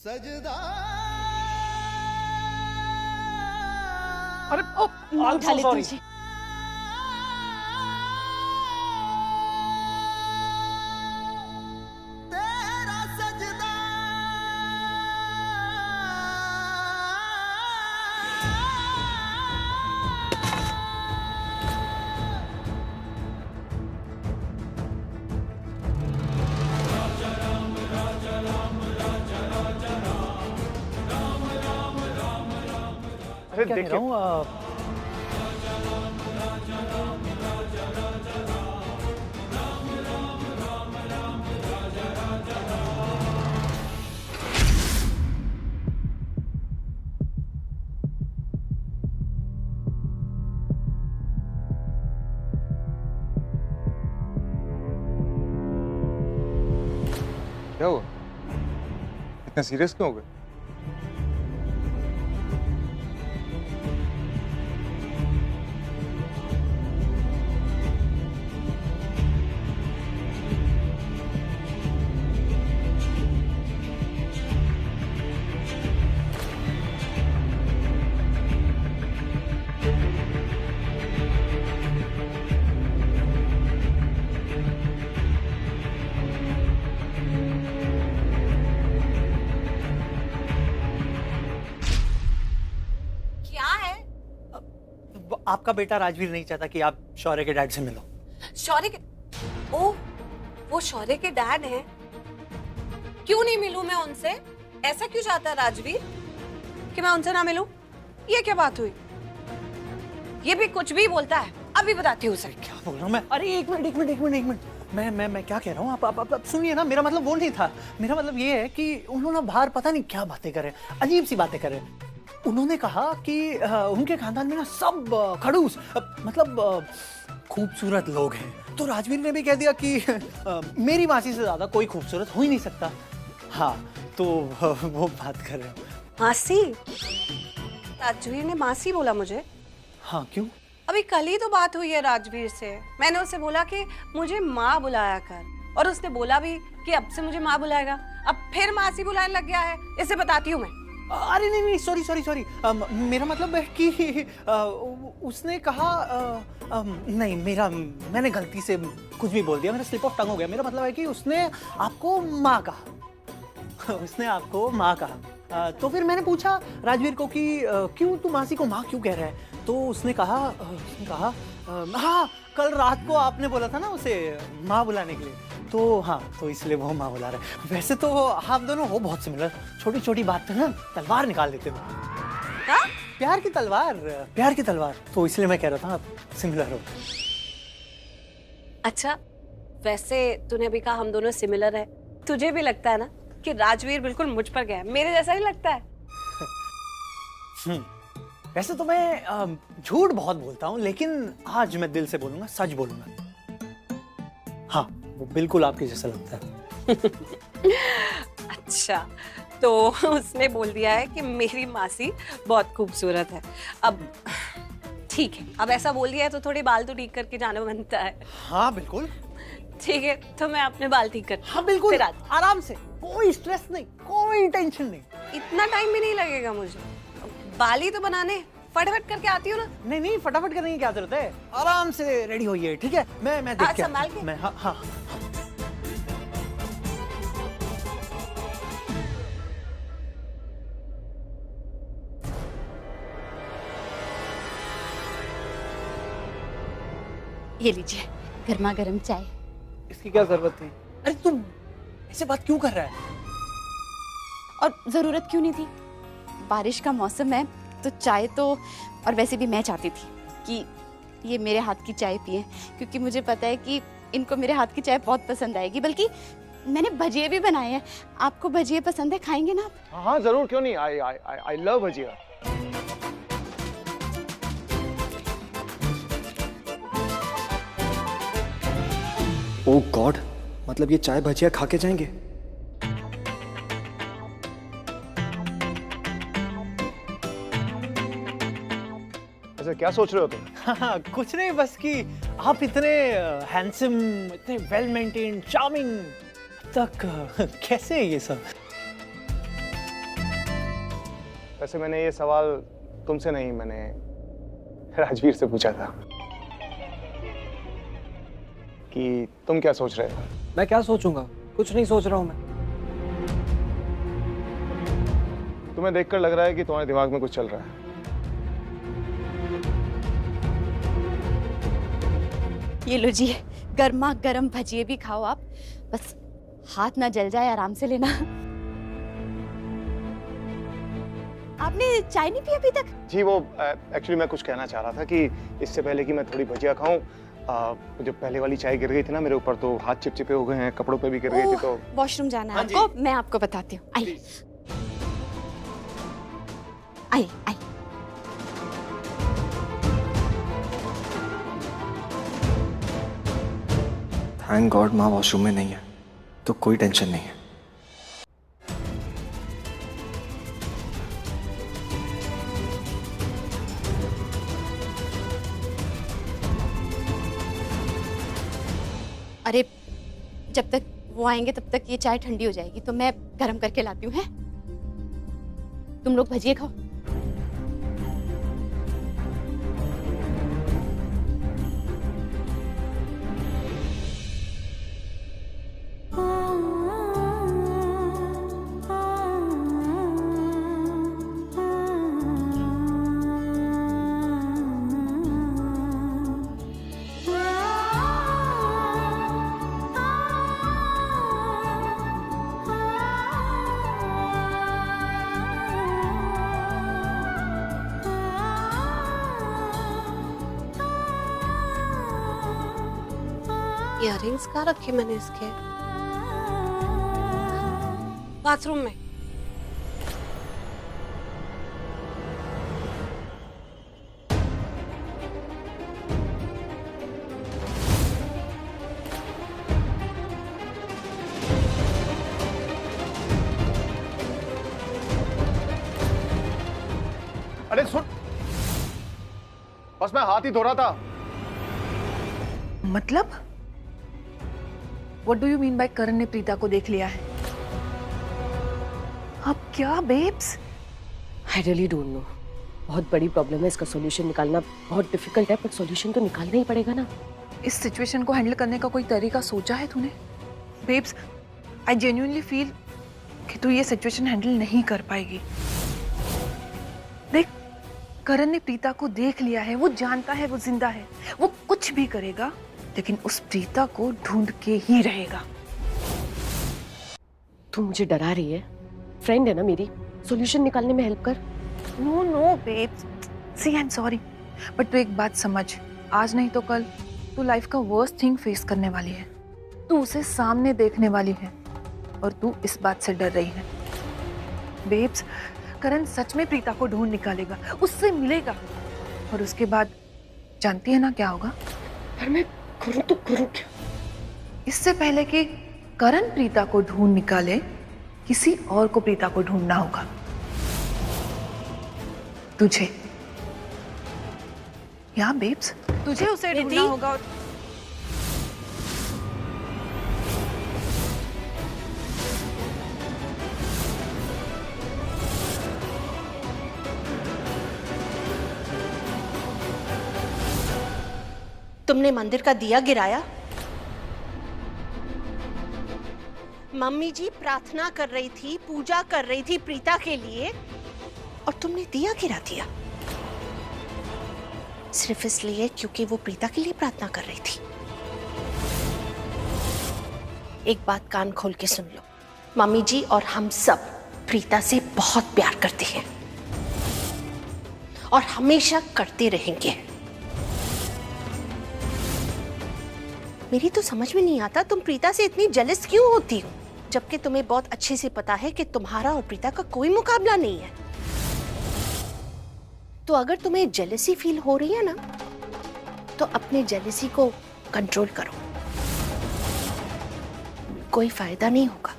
सजदा। अरे उठा लेती हूँ। तेरा सजदा अरे क्या कह रहा हूँ क्या हुआ? इतना सीरियस क्यों हो गए? आपका बेटा राजवीर नहीं चाहता कि आप शौर्य के डैड से मिलो। शौर्य के ओ, वो शौर्य के डैड हैं। क्यों नहीं मिलूं मैं उनसे? ऐसा क्यों चाहता है राजवीर कि मैं उनसे ना मिलूं? ये क्या बात हुई? ये भी कुछ भी बोलता है। अभी बताती हूँ उसे। क्या बोल रहा हूँ मैं? अरे एक मिनट मैं क्या कह रहा हूँ? आप सुनिए ना, मेरा मतलब वो नहीं था। मेरा मतलब ये है कि उन्होंने बाहर पता नहीं क्या बातें करे, अजीब सी बातें करे। उन्होंने कहा कि उनके खानदान में ना सब खड़ूस मतलब खूबसूरत लोग हैं। तो राजवीर ने भी कह दिया कि मेरी मासी से ज्यादा कोई खूबसूरत हो ही नहीं सकता। हाँ, तो वो बात कर रहे हो। मासी? राजवीर ने मासी बोला मुझे? हाँ, क्यों? अभी कल ही तो बात हुई है राजवीर से। मैंने उसे बोला कि मुझे माँ बुलाया कर, और उसने बोला भी कि अब से मुझे माँ बुलाएगा। अब फिर मासी बुलाने लग गया है। इसे बताती हूँ मैं। अरे नहीं, सॉरी। मेरा मतलब है कि उसने कहा नहीं, मैंने गलती से कुछ भी बोल दिया, मेरा स्लिप ऑफ टंग हो गया। मेरा मतलब है कि उसने आपको माँ कहा। उसने आपको माँ कहा। तो फिर मैंने पूछा राजवीर को कि क्यों तू मासी को माँ क्यों कह रहा है? तो उसने कहा हाँ, कल रात को आपने बोला था ना उसे माँ बुलाने के लिए, तो हाँ, तो इसलिए वो माँ बुला रहे हैं। वैसे तो आप दोनों हो बहुत सिमिलर। छोटी बात पे ना तलवार निकाल देते हो। हाँ? प्यार की तलवार। तो इसलिए मैं कह रहा था आप सिमिलर हो। अच्छा, वैसे तूने अभी कहा हम दोनों सिमिलर है, तुझे भी लगता है ना कि राजवीर बिल्कुल मुझ पर गया है? मेरे जैसा नहीं लगता है? वैसे तो मैं झूठ बहुत बोलता हूँ, लेकिन आज मैं दिल से बोलूंगा, सच बोलूंगा। हाँ, वो बिल्कुल आपके जैसा लगता है। अच्छा, तो उसने बोल दिया है कि मेरी मासी बहुत खूबसूरत है। अब ठीक है, अब ऐसा बोल दिया है तो थोड़ी बाल तो ठीक करके जाना बनता है। हाँ बिल्कुल। ठीक है, तो मैं अपने बाल ठीक करती हूँ। हाँ बिल्कुल, आराम से, कोई स्ट्रेस नहीं, कोई टेंशन नहीं। इतना टाइम भी नहीं लगेगा मुझे, बाल ही तो बनाने, फटाफट करके आती हूँ ना। नहीं, फटाफट करने की क्या जरूरत है? आराम से रेडी होइए, ठीक है? मैं देख के संभाल के। मैं हाँ। ये लीजिए गर्मा गर्म चाय। इसकी क्या जरूरत थी? अरे तुम ऐसे बात क्यों कर रहा है? और जरूरत क्यों नहीं थी? बारिश का मौसम है तो चाय तो, और वैसे भी मैं चाहती थी कि ये मेरे हाथ की चाय पिए, क्योंकि मुझे पता है कि इनको मेरे हाथ की चाय बहुत पसंद आएगी। बल्कि मैंने भजिए भी बनाए हैं। आपको भजिए पसंद है? खाएंगे ना आप? हाँ जरूर, क्यों नहीं। I love bhajiya. Oh God, मतलब ये चाय भजिया खा के जाएंगे? ऐसे क्या सोच रहे हो तुम? हाँ, कुछ नहीं, बस कि आप इतने हैंडसम, इतने वेल मेंटेन, चार्मिंग तक कैसे ये सब? वैसे मैंने ये सवाल तुमसे नहीं, मैंने राजवीर से पूछा था कि तुम क्या सोच रहे हो। मैं क्या सोचूंगा, कुछ नहीं सोच रहा हूँ मैं। तुम्हें देखकर लग रहा है कि तुम्हारे दिमाग में कुछ चल रहा है। ये लो जी, गर्मा गर्म भजिए भी खाओ आप, बस हाथ ना जल जाए, आराम से लेना। आपने चाय नहीं पी अभी तक? जी वो एक्चुअली मैं कुछ कहना चाह रहा था कि इससे पहले कि मैं थोड़ी भजिया खाऊं, जो पहले वाली चाय गिर गई थी ना मेरे ऊपर, तो हाथ चिपचिपे हो गए हैं, कपड़ों पे भी गिर गई थी। तो वॉशरूम जाना है आपको? मैं आपको बताती हूँ, आइए आइए आइए। थैंक गॉड माँ वॉशरूम में नहीं है, तो कोई टेंशन नहीं है। अरे जब तक वो आएंगे तब तक ये चाय ठंडी हो जाएगी, तो मैं गर्म करके लाती हूँ। है, तुम लोग भजिए खाओ। इयररिंग्स कहाँ रखे मैंने इसके? बाथरूम में। अरे सुन, बस मैं हाथ ही धो रहा था। मतलब What do you mean by करण ने प्रीता को देख लिया है? अब क्या babes? I really don't know. बहुत बड़ी प्रॉब्लम है, इसका सॉल्यूशन निकालना बहुत डिफिकल्ट है, पर सॉल्यूशन तो निकालना ही पड़ेगा ना। इस सिचुएशन को हैंडल करने का कोई तरीका सोचा है तूने? बेब्स, I genuinely feel कि तू ये सिचुएशन हैंडल नहीं कर पाएगी। देख, करण ने प्रीता को देख लिया है, वो जानता है वो जिंदा है, वो कुछ भी करेगा लेकिन उस प्रीता को ढूंढ के ही रहेगा। तू मुझे डरा रही है? फ्रेंड है ना मेरी, सॉल्यूशन निकालने में हेल्प कर। No no babes, see I am sorry, but तू एक बात समझ, आज नहीं तो कल तू लाइफ का वर्स्ट थिंग फेस करने वाली है। तू उसे सामने देखने वाली है और तू इस बात से डर रही है। बेब्स, करण सच में प्रीता को ढूंढ निकालेगा, उससे मिलेगा और उसके बाद जानती है ना क्या होगा? पर मैं करूं तो करूं क्या? इससे पहले कि करण प्रीता को ढूंढ निकाले, किसी और को प्रीता को ढूंढना होगा। तुझे या बेब्स, तुझे उसे ढूंढना होगा। तुमने मंदिर का दिया गिराया? मम्मी जी प्रार्थना कर रही थी, पूजा कर रही थी प्रीता के लिए, और तुमने दिया गिरा दिया सिर्फ इसलिए क्योंकि वो प्रीता के लिए प्रार्थना कर रही थी। एक बात कान खोल के सुन लो, मम्मी जी और हम सब प्रीता से बहुत प्यार करते हैं और हमेशा करते रहेंगे। मेरी तो समझ में नहीं आता तुम प्रीता से इतनी जेलस क्यों होती हो, जबकि तुम्हें बहुत अच्छे से पता है कि तुम्हारा और प्रीता का कोई मुकाबला नहीं है। तो अगर तुम्हें जेलसी फील हो रही है ना, तो अपने जेलसी को कंट्रोल करो, कोई फायदा नहीं होगा।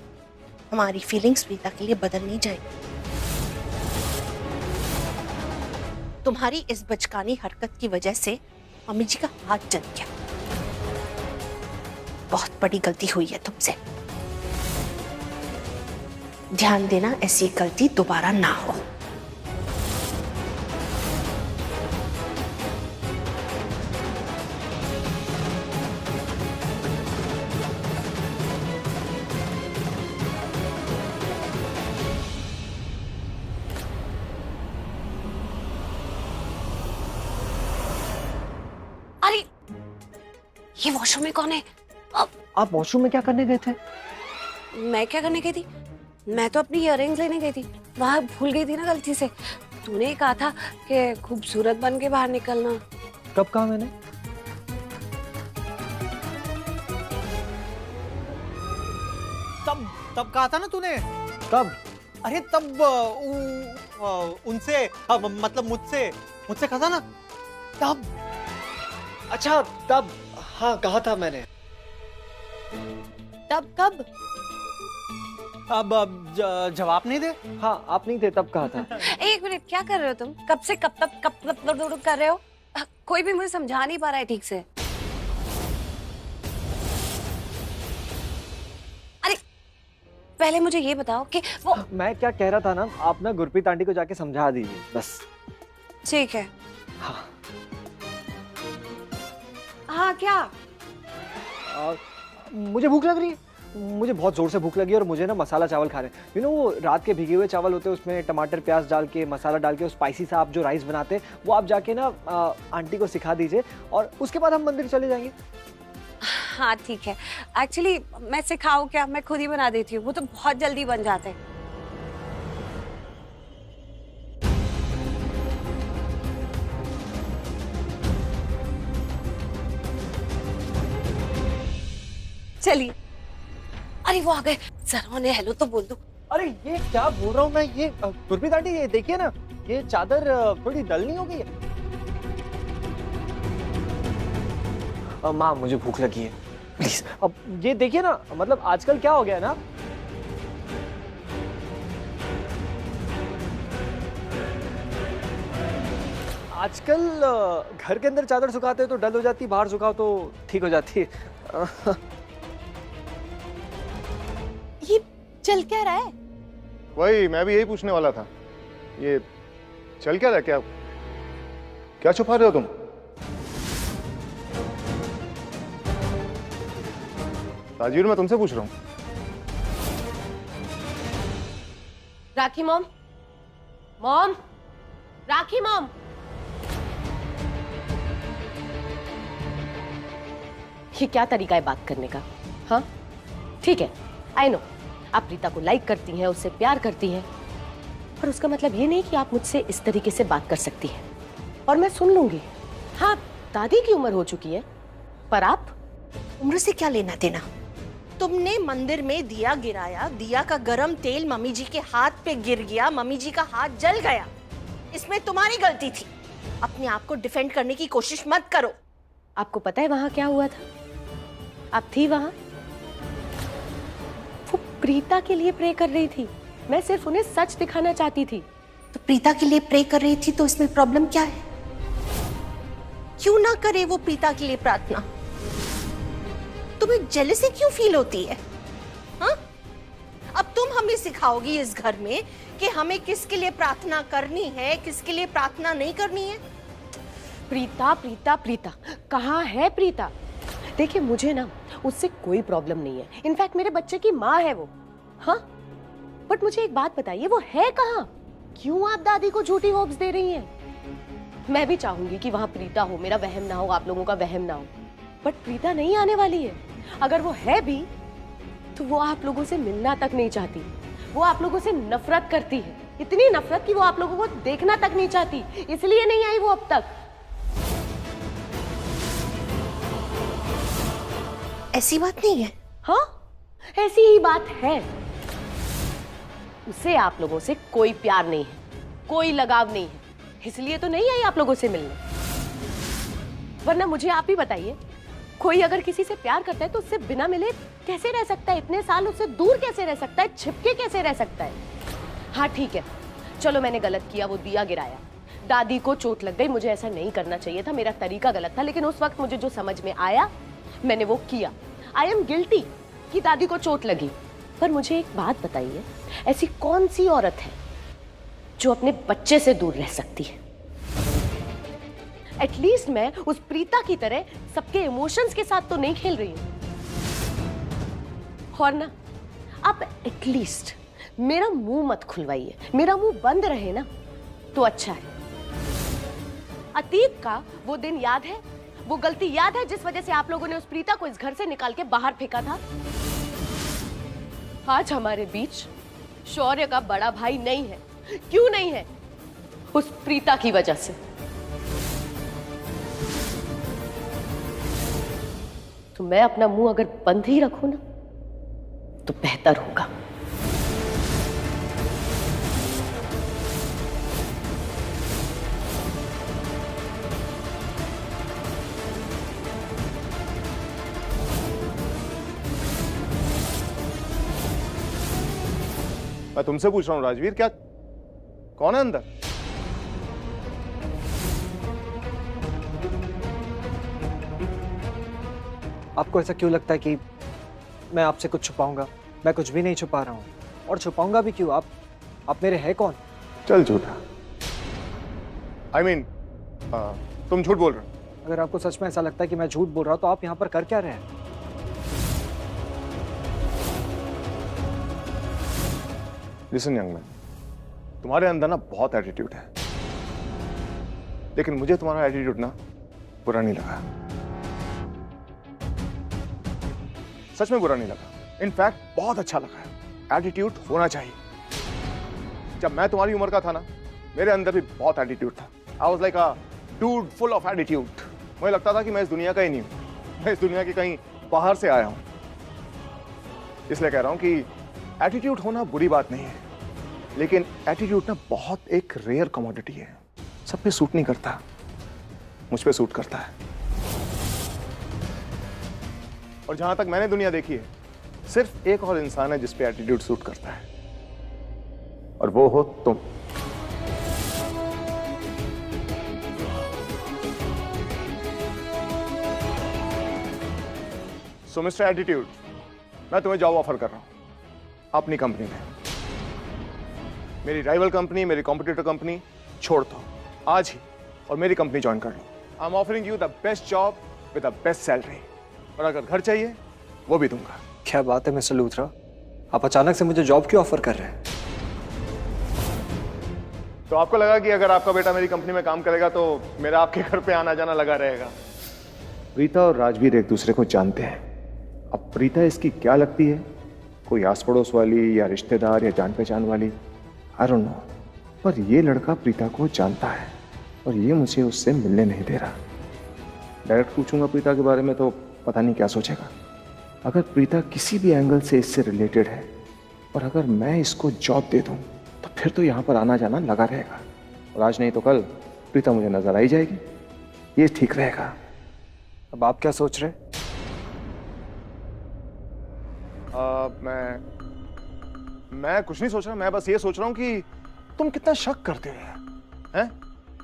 हमारी फीलिंग्स प्रीता के लिए बदल नहीं जाएगी। तुम्हारी इस बचकानी हरकत की वजह से मम्मी जी का हाथ जल गया। बहुत बड़ी गलती हुई है तुमसे, ध्यान देना ऐसी गलती दोबारा ना हो। ये वॉशरूम में कौन है? आप वॉशरूम में क्या करने गए थे? मैं क्या करने गई थी? मैं तो अपनी इयररिंग्स लेने गई थी, वहां भूल गई थी ना गलती से। तूने ही कहा था कि खूबसूरत बन के बाहर निकलना। कब कहा मैंने? तब कहा था ना तूने। कब? अरे तब उनसे मतलब मुझसे कहा था ना तब। अच्छा तब, हाँ कहा था मैंने। तब कब? अब जवाब नहीं दे। हाँ आप नहीं थे तब कहा था। एक मिनट, क्या कर रहे हो तुम? कब से कब तक कर रहे हो? कोई भी मुझे समझा नहीं पा रहा है ठीक से। अरे पहले मुझे ये बताओ कि वो मैं क्या कह रहा था ना, आप ना गुरप्रीत आंटी को जाके समझा दीजिए बस। ठीक है। हाँ हाँ क्या? मुझे भूख लग रही है, मुझे बहुत जोर से भूख लगी है और मुझे ना मसाला चावल खाने। यू नो वो रात के भिगे हुए चावल होते हैं, उसमें टमाटर प्याज डाल के मसाला डाल के स्पाइसी सा आप जो राइस बनाते हैं वो आप जाके ना आंटी को सिखा दीजिए और उसके बाद हम मंदिर चले जाएंगे। हाँ ठीक है। एक्चुअली मैं सिखाऊं क्या? मैं खुद ही बना देती हूँ, वो तो बहुत जल्दी बन जाते हैं। चलिए। अरे वो आ गए, जरा उन्हें हेलो तो बोल दो। अरे ये क्या बोल रहा हूँ मैं, ये गुरप्रीत आंटी ये देखिए ना, ये चादर थोड़ी डल नहीं हो गई है? माँ मुझे भूख लगी है प्लीज। अब ये देखिए ना, मतलब आजकल क्या हो गया है ना, आजकल घर के अंदर चादर सुखाते हो तो डल हो जाती, बाहर सुखाओ तो ठीक हो जाती है। ये चल क्या रहा है? वही मैं भी यही पूछने वाला था, ये चल क्या रहा है? क्या छुपा रहे हो तुम? राजवीर मैं तुमसे पूछ रहा हूँ। राखी मॉम, मॉम, राखी मॉम। ये क्या तरीका है बात करने का? हाँ ठीक है, आई नो आप प्रीता को लाइक करती हैं, उससे प्यार करती हैं, पर उसका मतलब ये नहीं कि आप मुझसे इस तरीके से बात कर सकती हैं और मैं सुन लूंगी। हाँ दादी की उम्र हो चुकी है, पर आप? उम्र से क्या लेना देना? तुमने मंदिर में दिया गिराया, दिया का गरम तेल मम्मी जी के हाथ पे गिर गया, मम्मी जी का हाथ जल गया, इसमें तुम्हारी गलती थी। अपने आप को डिफेंड करने की कोशिश मत करो। आपको पता है वहां क्या हुआ था? आप थी वहां, वो प्रीता के लिए प्रे कर रही थी, मैं सिर्फ उन्हें सच दिखाना चाहती थी। तो प्रीता के लिए प्रे कर रही थी तो इसमें प्रॉब्लम क्या है? क्यों ना करे वो प्रीता के लिए प्रार्थना? तुम्हें जेलसी क्यों फील होती है? हाँ? अब तुम हमें सिखाओगी इस घर में कि हमें किसके लिए प्रार्थना करनी है, किसके लिए प्रार्थना नहीं करनी है? प्रीता प्रीता प्रीता, कहाँ है प्रीता? देखिए मुझे ना उससे कोई प्रॉब्लम नहीं है, इनफैक्ट मेरे बच्चे की माँ है वो। हाँ बट मुझे एक बात बताइए, वो है कहाँ? क्यों आप दादी को झूठी होप्स दे रही हैं? मैं भी चाहूंगी कि वहां प्रीता हो, मेरा वहम ना हो, आप लोगों का वहम ना हो, बट प्रीता नहीं आने वाली है। अगर वो है भी तो वो आप लोगों से मिलना तक नहीं चाहती, वो आप लोगों से नफरत करती है, इतनी नफरत कि वो आप लोगों को देखना तक नहीं चाहती, इसलिए नहीं आई वो अब तक। ऐसी बात नहीं है। हाँ ऐसी ही बात है, उसे आप लोगों से कोई प्यार नहीं है, कोई लगाव नहीं है, इसलिए तो नहीं आई आप लोगों से मिलने। वरना मुझे आप ही बताइए, कोई अगर किसी से प्यार करता है तो उससे बिना मिले कैसे रह सकता है? इतने साल उससे दूर कैसे रह सकता है? छिपके कैसे रह सकता है? हाँ ठीक है, चलो मैंने गलत किया, वो दिया गिराया, दादी को चोट लग गई, मुझे ऐसा नहीं करना चाहिए था, मेरा तरीका गलत था, लेकिन उस वक्त मुझे जो समझ में आया मैंने वो किया। आई एम गिल्टी कि दादी को चोट लगी। पर मुझे एक बात बताइए, ऐसी कौन सी औरत है जो अपने बच्चे से दूर रह सकती है? एटलीस्ट मैं उस प्रीता की तरह सबके इमोशंस के साथ तो नहीं खेल रही हूं। और ना आप एटलीस्ट मेरा मुंह मत खुलवाइए, मेरा मुंह बंद रहे ना तो अच्छा है। अतीत का वो दिन याद है, वो गलती याद है जिस वजह से आप लोगों ने उस प्रीता को इस घर से निकाल के बाहर फेंका था? आज हमारे बीच शौर्य का बड़ा भाई नहीं है। क्यों नहीं है? उस प्रीता की वजह से। तो मैं अपना मुंह अगर बंद ही रखूं ना तो बेहतर होगा। मैं तुमसे पूछ रहा हूँ राजवीर, क्या कौन है अंदर? आपको ऐसा क्यों लगता है कि मैं आपसे कुछ छुपाऊंगा? मैं कुछ भी नहीं छुपा रहा हूँ, और छुपाऊंगा भी क्यों? आप मेरे हैं कौन? चल झूठा। I mean, तुम झूठ बोल रहे हो। अगर आपको सच में ऐसा लगता है कि मैं झूठ बोल रहा हूँ तो आप यहाँ पर कर क्या रहे हैं? लिसन यंग मैन, तुम्हारे अंदर ना बहुत एटीट्यूड है, लेकिन मुझे तुम्हारा एटीट्यूड ना बुरा नहीं लगा। सच में बुरा नहीं लगा, इनफैक्ट बहुत अच्छा लगा। एटीट्यूड होना चाहिए। जब मैं तुम्हारी उम्र का था ना, मेरे अंदर भी बहुत एटीट्यूड था। I was like a dude full of attitude. मुझे लगता था कि मैं इस दुनिया का ही नहीं हूं, मैं इस दुनिया के कहीं बाहर से आया हूं। इसलिए कह रहा हूं कि एटीट्यूड होना बुरी बात नहीं है, लेकिन एटीट्यूड ना बहुत एक रेयर कमोडिटी है। सब पे सूट नहीं करता, मुझ पे सूट करता है। और जहां तक मैंने दुनिया देखी है, सिर्फ एक और इंसान है जिस पे एटीट्यूड सूट करता है, और वो हो तुम। सो मिस्टर एटीट्यूड, मैं तुम्हें जॉब ऑफर कर रहा हूं अपनी कंपनी में। मेरी राइवल कंपनी, मेरी कॉम्पिटिटर कंपनी छोड़ दो आज ही और मेरी कंपनी ज्वाइन कर लो। I am offering you the best job with the best salary, और अगर घर चाहिए वो भी दूंगा। क्या बात है मिस्टर लूथरा, आप अचानक से मुझे जॉब क्यों ऑफर कर रहे हैं? तो आपको लगा कि अगर आपका बेटा मेरी कंपनी में काम करेगा तो मेरा आपके घर पे आना जाना लगा रहेगा। प्रीता और राजवीर एक दूसरे को जानते हैं। अब प्रीता इसकी क्या लगती है, कोई आस पड़ोस वाली या रिश्तेदार या जान पहचान वाली, आई डोंट नो, पर ये लड़का प्रीता को जानता है और ये मुझे उससे मिलने नहीं दे रहा। डायरेक्ट पूछूंगा प्रीता के बारे में तो पता नहीं क्या सोचेगा। अगर प्रीता किसी भी एंगल से इससे रिलेटेड है और अगर मैं इसको जॉब दे दूं तो फिर तो यहाँ पर आना जाना लगा रहेगा, और आज नहीं तो कल प्रीता मुझे नजर आई जाएगी। ये ठीक रहेगा। अब आप क्या सोच रहे? मैं कुछ नहीं सोच रहा। मैं बस ये सोच रहा हूँ कि तुम कितना शक करते हो यार, हैं?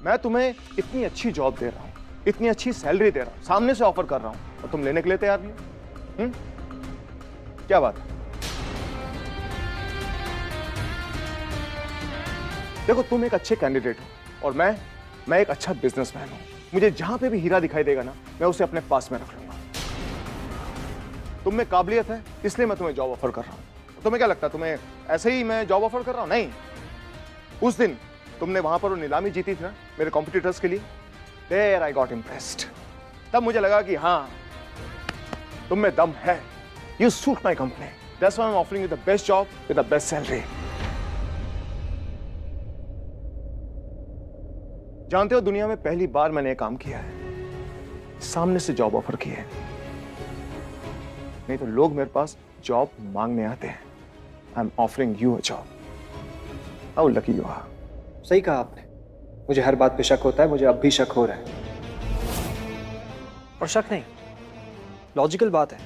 मैं तुम्हें इतनी अच्छी जॉब दे रहा हूँ, इतनी अच्छी सैलरी दे रहा हूँ, सामने से ऑफर कर रहा हूँ, और तुम लेने के लिए तैयार नहीं? क्या बात है? देखो, तुम एक अच्छे कैंडिडेट हो और मैं एक अच्छा बिजनेसमैन हूँ। मुझे जहां पे भी हीरा दिखाई देगा ना, मैं उसे अपने पास में रख लूंगा। तुम में काबिलियत है, इसलिए मैं तुम्हें जॉब ऑफर कर रहा हूँ। तुम्हें क्या लगता है तुम्हें ऐसे ही मैं जॉब ऑफर कर रहा हूँ? नहीं। उस दिन तुमने वहां पर वो नीलामी जीती थी ना मेरे कॉम्पिटिटर्स के लिए, देयर आई गॉट इम्प्रेस्ड। तब मुझे लगा कि हाँ, तुम में दम है। You suit my company, that's why I am offering you the best job with the best salary. जानते हो, दुनिया में पहली बार मैंने काम किया है, सामने से जॉब ऑफर की है। नहीं तो लोग मेरे पास जॉब मांगने आते हैं। I am offering you a job. How lucky you are. सही कहा आपने। मुझे हर बात पे शक होता है, मुझे अब भी शक हो रहा है। और शक नहीं, लॉजिकल बात है,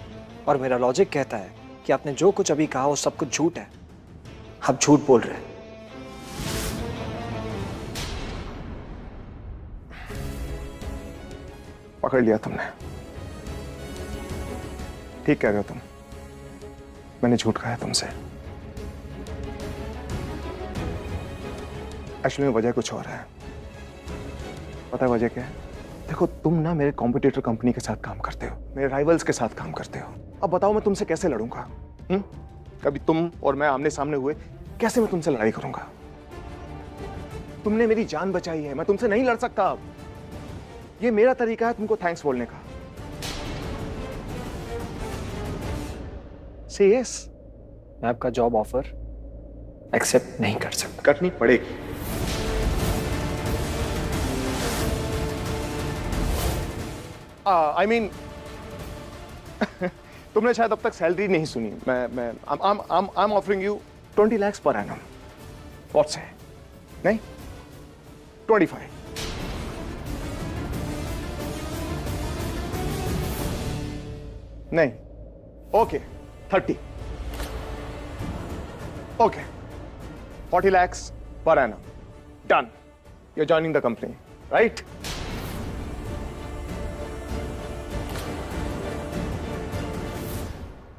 और मेरा लॉजिक कहता है कि आपने जो कुछ अभी कहा वो सब कुछ झूठ है। आप झूठ बोल रहे हैं। पकड़ लिया तुमने। ठीक कह रहे हो तुम, मैंने झूठ कहा है तुमसे। एक्चुअली में वजह कुछ और है। पता है वजह क्या है? देखो, तुम ना मेरे कॉम्पिटिटर कंपनी के साथ काम करते हो, मेरे राइवल्स के साथ काम करते हो। अब बताओ मैं तुमसे कैसे लड़ूंगा? कभी तुम और मैं आमने सामने हुए, कैसे मैं तुमसे लड़ाई करूंगा? तुमने मेरी जान बचाई है, मैं तुमसे नहीं लड़ सकता अब। ये मेरा तरीका है तुमको थैंक्स बोलने का। से यस। मैं आपका जॉब ऑफर एक्सेप्ट नहीं कर सकता। करनी पड़ेगी। आई मीन तुमने शायद अब तक सैलरी नहीं सुनी। मैं आई am offering you 20 lakhs per annum. What's है? नहीं 25। नहीं okay 30। Okay 40 lakhs per annum. Done. You're joining the company, right?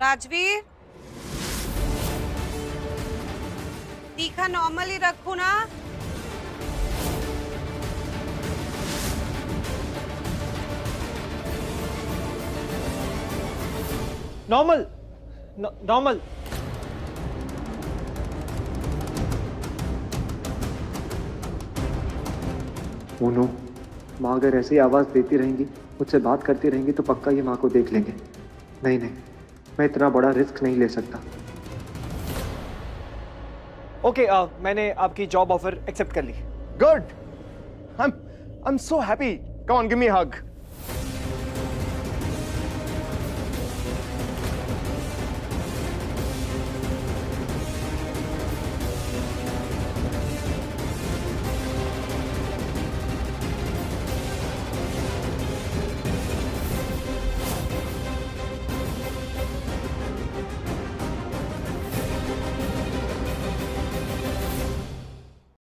Rajveer, तीखा नॉर्मल ही रखो ना। Normal normal. मोनू, माँ अगर ऐसी आवाज देती रहेंगी, मुझसे बात करती रहेंगी तो पक्का ये माँ को देख लेंगे। नहीं नहीं, मैं इतना बड़ा रिस्क नहीं ले सकता। ओके, मैंने आपकी जॉब ऑफर एक्सेप्ट कर ली। Good. I'm so happy. Come on, give me a hug.